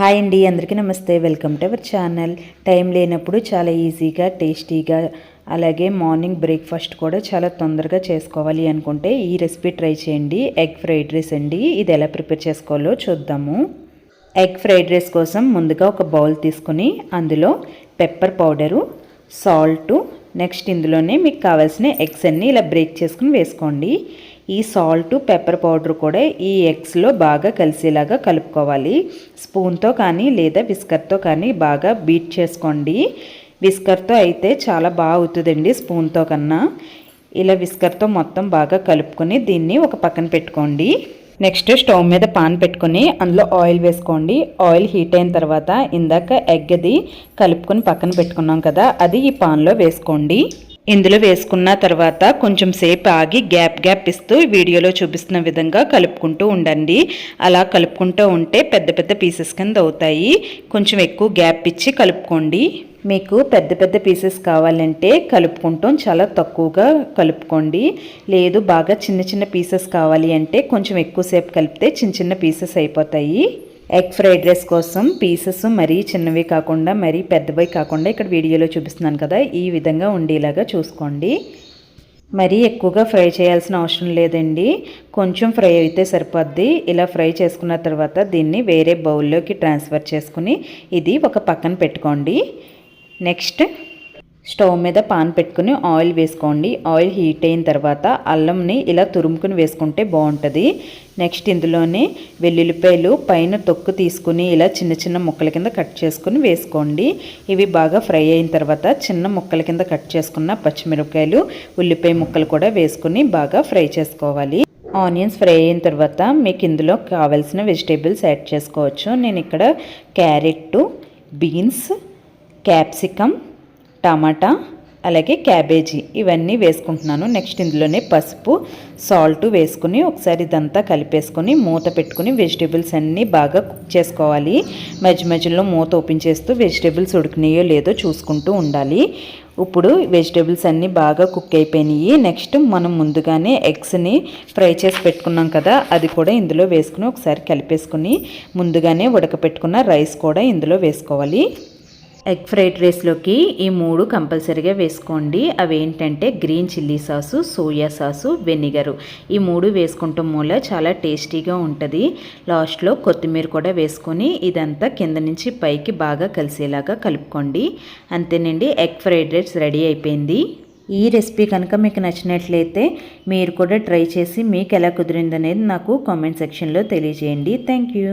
Hi అండి, అందరికీ నమస్తే. Welcome to our channel. Time లేనప్పుడు చాలా ఈజీగా టేస్టీగా అలాగే మార్నింగ్ బ్రేక్ఫాస్ట్ కూడా చాలా తొందరగా చేసుకోవాలి అనుకుంటే ఈ రెసిపీ ట్రై చేయండి. ఎగ్ ఫ్రైడ్ రైస్ అండి. ఇది ఎలా ప్రిపేర్ చేసుకోవాలో చూద్దాము. ఎగ్ ఫ్రైడ్ రైస్ కోసం ముందుగా ఒక బౌల్ తీసుకుని అందులో పెప్పర్ పౌడరు, సాల్టు, నెక్స్ట్ ఇందులోనే మీకు కావాల్సిన ఎగ్స్ అన్నీ ఇలా బ్రేక్ చేసుకుని వేసుకోండి. ఈ సాల్ట్ పెప్పర్ పౌడర్ కూడా ఈ ఎగ్స్లో బాగా కలిసేలాగా కలుపుకోవాలి. స్పూన్తో కానీ లేదా విస్కర్తో కానీ బాగా బీట్ చేసుకోండి. విస్కర్తో అయితే చాలా బాగా అవుతుందండి స్పూన్తో కన్నా. ఇలా విస్కర్తో మొత్తం బాగా కలుపుకొని దీన్ని ఒక పక్కన పెట్టుకోండి. నెక్స్ట్ స్టవ్ మీద పాన్ పెట్టుకొని అందులో ఆయిల్ వేసుకోండి. ఆయిల్ హీట్ అయిన తర్వాత ఇందాక ఎగ్ అది కలుపుకొని పక్కన పెట్టుకున్నాం కదా, అది ఈ పాన్లో వేసుకోండి. ఇందులో వేసుకున్న తర్వాత కొంచెం సేపు ఆగి గ్యాప్ ఇస్తూ వీడియోలో చూపిస్తున్న విధంగా కలుపుకుంటూ ఉండండి. అలా కలుపుకుంటూ ఉంటే పెద్ద పెద్ద పీసెస్ కింద అవుతాయి. కొంచెం ఎక్కువ గ్యాప్ ఇచ్చి కలుపుకోండి. మీకు పెద్ద పెద్ద పీసెస్ కావాలంటే కలుపుకుంటాం చాలా తక్కువగా కలుపుకోండి. లేదు బాగా చిన్న చిన్న పీసెస్ కావాలి అంటే కొంచెం ఎక్కువసేపు కలిపితే చిన్న చిన్న పీసెస్ అయిపోతాయి. ఎగ్ ఫ్రైడ్ రైస్ కోసం పీసెస్ మరీ చిన్నవి కాకుండా మరీ పెద్దవి కాకుండా ఇక్కడ వీడియోలో చూపిస్తున్నాను కదా, ఈ విధంగా ఉండేలాగా చూసుకోండి. మరీ ఎక్కువగా ఫ్రై చేయాల్సిన అవసరం లేదండి, కొంచెం ఫ్రై అయితే సరిపోద్ది. ఇలా ఫ్రై చేసుకున్న తర్వాత దీన్ని వేరే బౌల్లోకి ట్రాన్స్ఫర్ చేసుకుని ఇది ఒక పక్కన పెట్టుకోండి. నెక్స్ట్ స్టవ్ మీద పాన్ పెట్టుకుని ఆయిల్ వేసుకోండి. ఆయిల్ హీట్ అయిన తర్వాత అల్లంని ఇలా తురుముకుని వేసుకుంటే బాగుంటుంది. నెక్స్ట్ ఇందులోనే వెల్లుల్లిపాయలు పైన తొక్కు తీసుకుని ఇలా చిన్న చిన్న ముక్కల కింద కట్ చేసుకుని వేసుకోండి. ఇవి బాగా ఫ్రై అయిన తర్వాత చిన్న ముక్కల కింద కట్ చేసుకున్న పచ్చిమిరపకాయలు, ఉల్లిపాయ ముక్కలు కూడా వేసుకుని బాగా ఫ్రై చేసుకోవాలి. ఆనియన్స్ ఫ్రై అయిన తర్వాత మీకు ఇందులో కావాల్సిన వెజిటేబుల్స్ యాడ్ చేసుకోవచ్చు. నేను ఇక్కడ క్యారెట్, బీన్స్, క్యాప్సికమ్, టమాటా అలాగే క్యాబేజీ ఇవన్నీ వేసుకుంటున్నాను. నెక్స్ట్ ఇందులోనే పసుపు, సాల్ట్ వేసుకుని ఒకసారి ఇదంతా కలిపేసుకొని మూత పెట్టుకుని వెజిటేబుల్స్ అన్నీ బాగా కుక్ చేసుకోవాలి. మధ్య మధ్యలో మూత ఓపెన్ చేస్తూ వెజిటేబుల్స్ ఉడికినాయో లేదో చూసుకుంటూ ఉండాలి. ఇప్పుడు వెజిటేబుల్స్ అన్నీ బాగా కుక్ అయిపోయినాయి. నెక్స్ట్ మనం ముందుగానే ఎగ్స్ని ఫ్రై చేసి పెట్టుకున్నాం కదా, అది కూడా ఇందులో వేసుకుని ఒకసారి కలిపేసుకుని ముందుగానే ఉడకపెట్టుకున్న రైస్ కూడా ఇందులో వేసుకోవాలి. ఎగ్ ఫ్రైడ్ రైస్లోకి ఈ 3 కంపల్సరీగా వేసుకోండి. అవి ఏంటంటే green chilli sauce, soya sauce, vinegar. ఈ 3 వేసుకుంటాం మూల చాలా టేస్టీగా ఉంటుంది. లాస్ట్లో కొత్తిమీర కూడా వేసుకొని ఇదంతా కింద నుంచి పైకి బాగా కలిసేలాగా కలుపుకోండి. అంతేనండి, ఎగ్ ఫ్రైడ్ రైస్ రెడీ అయిపోయింది. ఈ రెసిపీ కనుక మీకు నచ్చినట్లయితే మీరు కూడా ట్రై చేసి మీకు ఎలా కుదిరిందనేది నాకు కామెంట్ సెక్షన్లో తెలియజేయండి. Thank you.